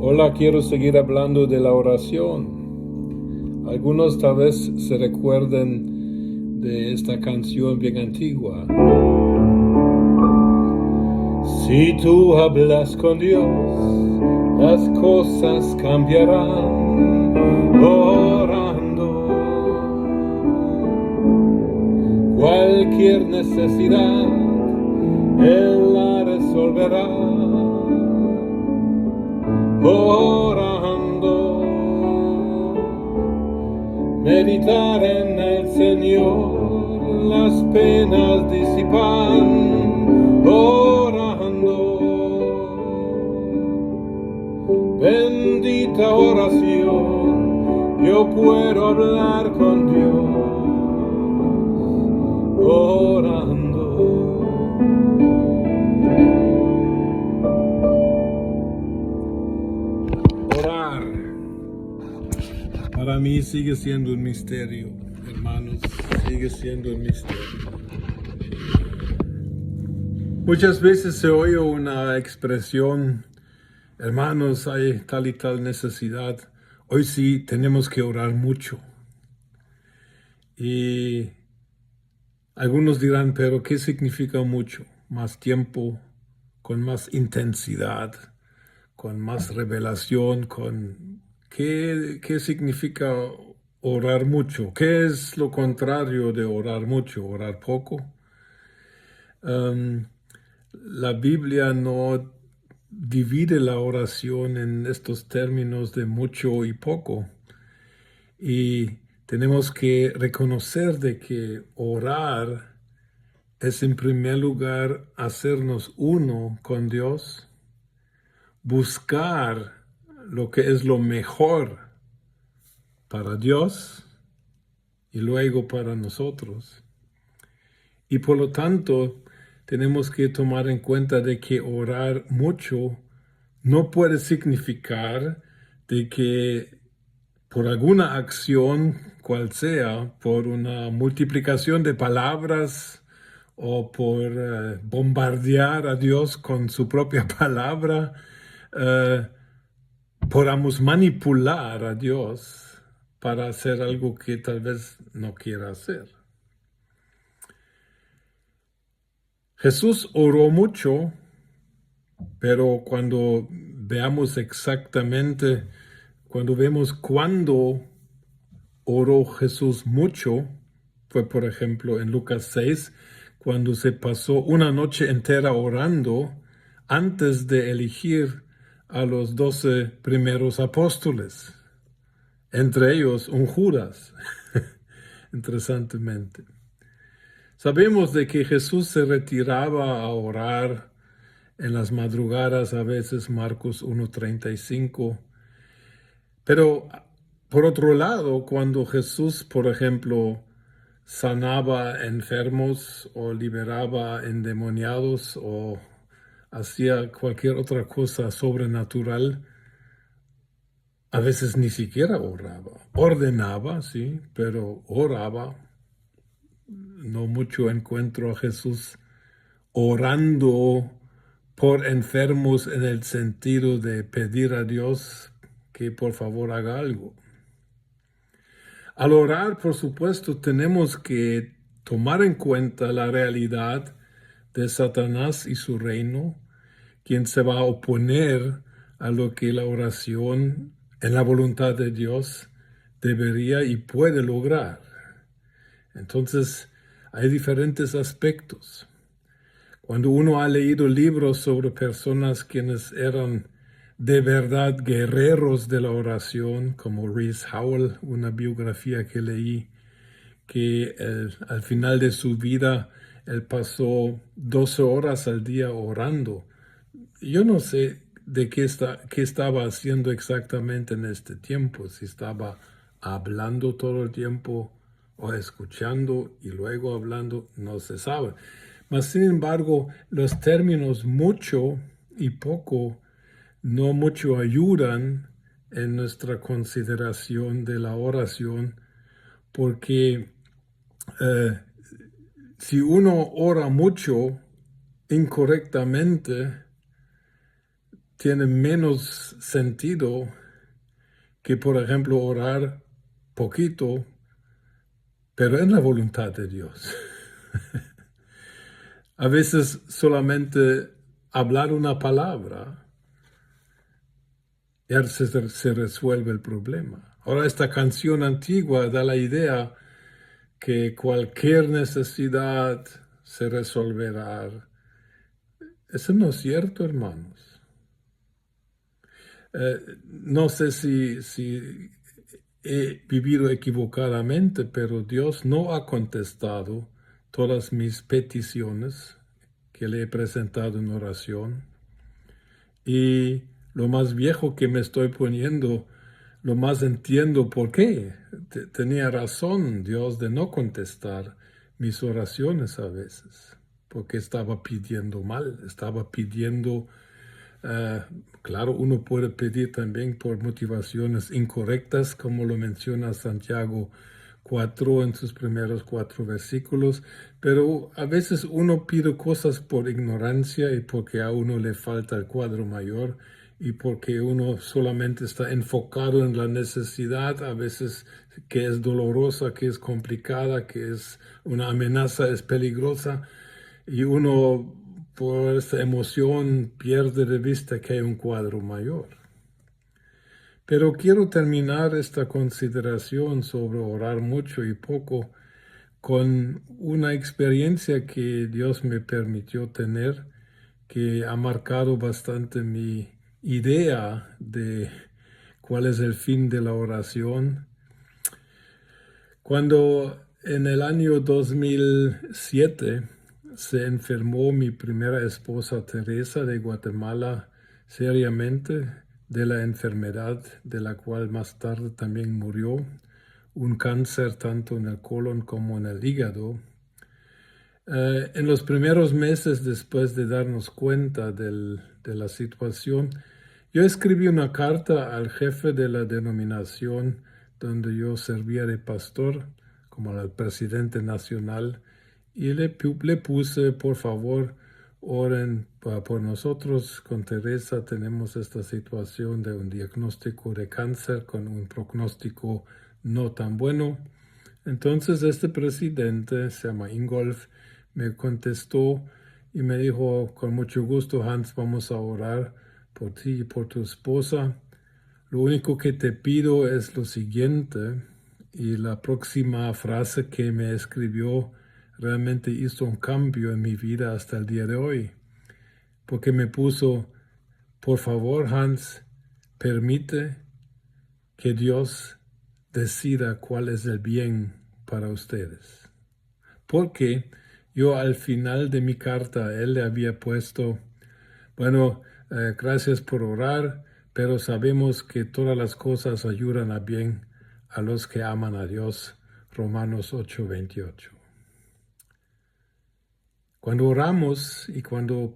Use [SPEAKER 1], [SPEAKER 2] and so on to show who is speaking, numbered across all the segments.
[SPEAKER 1] Hola, quiero seguir hablando de la oración. Algunos tal vez se recuerden de esta canción bien antigua. Si tú hablas con Dios, las cosas cambiarán orando. Cualquier necesidad, Él la resolverá orando. Meditar en el Señor, las penas disipan orando. Bendita oración, yo puedo hablar con Dios orando. Orar, para mí sigue siendo un misterio, hermanos, sigue siendo un misterio. Muchas veces se oye una expresión: hermanos, hay tal y tal necesidad, hoy sí tenemos que orar mucho. Y algunos dirán, pero ¿qué significa mucho? Más tiempo, con más intensidad, con más revelación, ¿Qué significa orar mucho? ¿Qué es lo contrario de orar mucho? ¿Orar poco? La Biblia no divide la oración en estos términos de mucho y poco. Y tenemos que reconocer de que orar es en primer lugar hacernos uno con Dios, buscar lo que es lo mejor para Dios y luego para nosotros. Y por lo tanto, tenemos que tomar en cuenta de que orar mucho no puede significar de que por alguna acción, cual sea, por una multiplicación de palabras o por bombardear a Dios con su propia palabra, podamos manipular a Dios para hacer algo que tal vez no quiera hacer. Jesús oró mucho, pero cuando vemos cuándo oró Jesús mucho, fue por ejemplo en Lucas 6, cuando se pasó una noche entera orando antes de elegir a los 12 primeros apóstoles, entre ellos un Judas, interesantemente. Sabemos de que Jesús se retiraba a orar en las madrugadas, a veces Marcos 1:35. Pero por otro lado, cuando Jesús, por ejemplo, sanaba enfermos o liberaba endemoniados o hacía cualquier otra cosa sobrenatural, a veces ni siquiera oraba. Ordenaba, sí, pero oraba. No mucho encuentro a Jesús orando por enfermos en el sentido de pedir a Dios que por favor haga algo. Al orar, por supuesto, tenemos que tomar en cuenta la realidad de Satanás y su reino, quien se va a oponer a lo que la oración en la voluntad de Dios debería y puede lograr. Entonces, hay diferentes aspectos. Cuando uno ha leído libros sobre personas quienes eran de verdad guerreros de la oración, como Rees Howell, una biografía que leí, que al final de su vida él pasó 12 horas al día orando. Yo no sé de qué estaba haciendo exactamente en este tiempo, si estaba hablando todo el tiempo o escuchando y luego hablando, no se sabe. Mas, sin embargo, los términos mucho y poco no mucho ayudan en nuestra consideración de la oración, porque si uno ora mucho incorrectamente, tiene menos sentido que, por ejemplo, orar poquito, pero en la voluntad de Dios. A veces solamente hablar una palabra, ya se resuelve el problema. Ahora, esta canción antigua da la idea que cualquier necesidad se resolverá. Eso no es cierto, hermanos. No sé si he vivido equivocadamente, pero Dios no ha contestado todas mis peticiones que le he presentado en oración. Y lo más viejo que me estoy poniendo, lo más entiendo por qué. Tenía razón Dios de no contestar mis oraciones a veces, porque estaba pidiendo mal, estaba pidiendo, claro, uno puede pedir también por motivaciones incorrectas, como lo menciona Santiago 4 en sus primeros 4 versículos, pero a veces uno pide cosas por ignorancia y porque a uno le falta el cuadro mayor y porque uno solamente está enfocado en la necesidad, a veces que es dolorosa, que es complicada, que es una amenaza, es peligrosa, y uno por esta emoción pierde de vista que hay un cuadro mayor. Pero quiero terminar esta consideración sobre orar mucho y poco con una experiencia que Dios me permitió tener, que ha marcado bastante mi idea de cuál es el fin de la oración. Cuando en el año 2007 se enfermó mi primera esposa Teresa de Guatemala seriamente de la enfermedad de la cual más tarde también murió, un cáncer tanto en el colon como en el hígado. En los primeros meses después de darnos cuenta de la situación, yo escribí una carta al jefe de la denominación donde yo servía de pastor, como al presidente nacional, y le puse, por favor, oren por nosotros. Con Teresa tenemos esta situación de un diagnóstico de cáncer con un pronóstico no tan bueno. Entonces este presidente, se llama Ingolf, me contestó y me dijo, con mucho gusto, Hans, vamos a orar por ti y por tu esposa. Lo único que te pido es lo siguiente, y la próxima frase que me escribió realmente hizo un cambio en mi vida hasta el día de hoy, porque me puso, por favor, Hans, permite que Dios decida cuál es el bien para ustedes. Porque yo al final de mi carta, él le había puesto, bueno, gracias por orar, pero sabemos que todas las cosas ayudan a bien a los que aman a Dios. Romanos 8:28. Cuando oramos y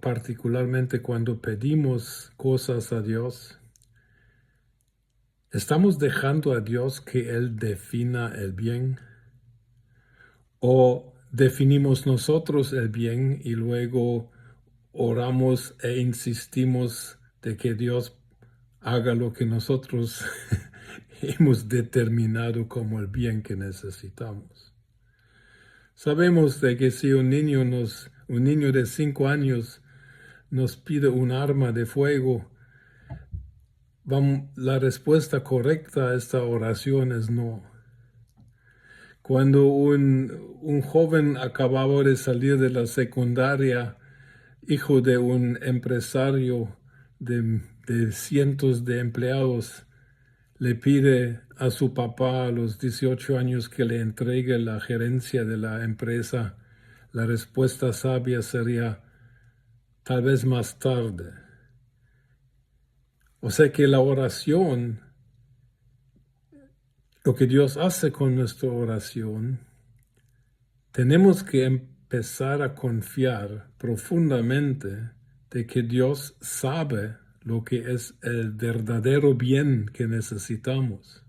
[SPEAKER 1] particularmente cuando pedimos cosas a Dios, ¿estamos dejando a Dios que Él defina el bien? ¿O definimos nosotros el bien y luego oramos e insistimos de que Dios haga lo que nosotros hemos determinado como el bien que necesitamos? Sabemos de que si un niño de 5 años nos pide un arma de fuego, la respuesta correcta a esta oración es no. Cuando un joven acababa de salir de la secundaria, hijo de un empresario de cientos de empleados, le pide a su papá a los 18 años que le entregue la gerencia de la empresa, la respuesta sabia sería tal vez más tarde. O sea que la oración, lo que Dios hace con nuestra oración, tenemos que empezar a confiar profundamente de que Dios sabe lo que es el verdadero bien que necesitamos.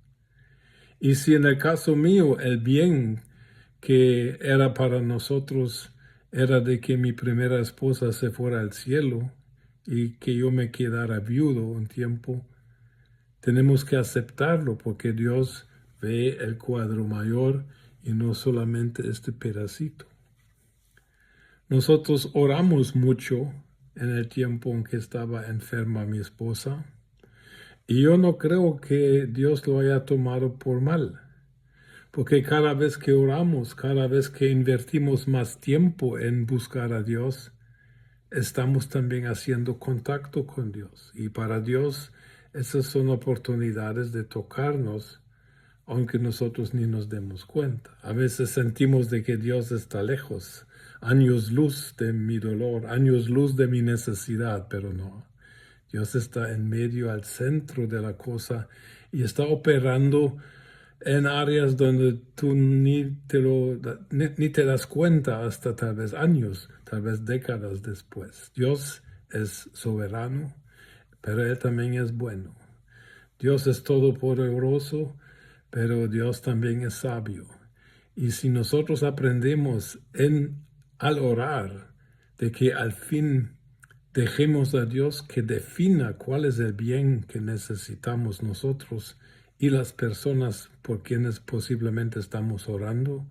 [SPEAKER 1] Y si en el caso mío el bien que era para nosotros era de que mi primera esposa se fuera al cielo, y que yo me quedara viudo un tiempo, tenemos que aceptarlo porque Dios ve el cuadro mayor y no solamente este pedacito. Nosotros oramos mucho en el tiempo en que estaba enferma mi esposa y yo no creo que Dios lo haya tomado por mal, porque cada vez que oramos, cada vez que invertimos más tiempo en buscar a Dios, estamos también haciendo contacto con Dios. Y para Dios esas son oportunidades de tocarnos, aunque nosotros ni nos demos cuenta. A veces sentimos de que Dios está lejos, años luz de mi dolor, años luz de mi necesidad, pero no. Dios está en medio, al centro de la cosa y está operando en áreas donde tú ni te das cuenta hasta tal vez años, tal vez décadas después. Dios es soberano, pero Él también es bueno. Dios es todopoderoso, pero Dios también es sabio. Y si nosotros aprendemos al orar de que al fin dejemos a Dios que defina cuál es el bien que necesitamos nosotros y las personas por quienes posiblemente estamos orando,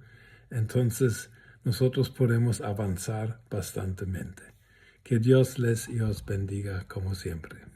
[SPEAKER 1] entonces nosotros podemos avanzar bastantemente. Que Dios les y os bendiga como siempre.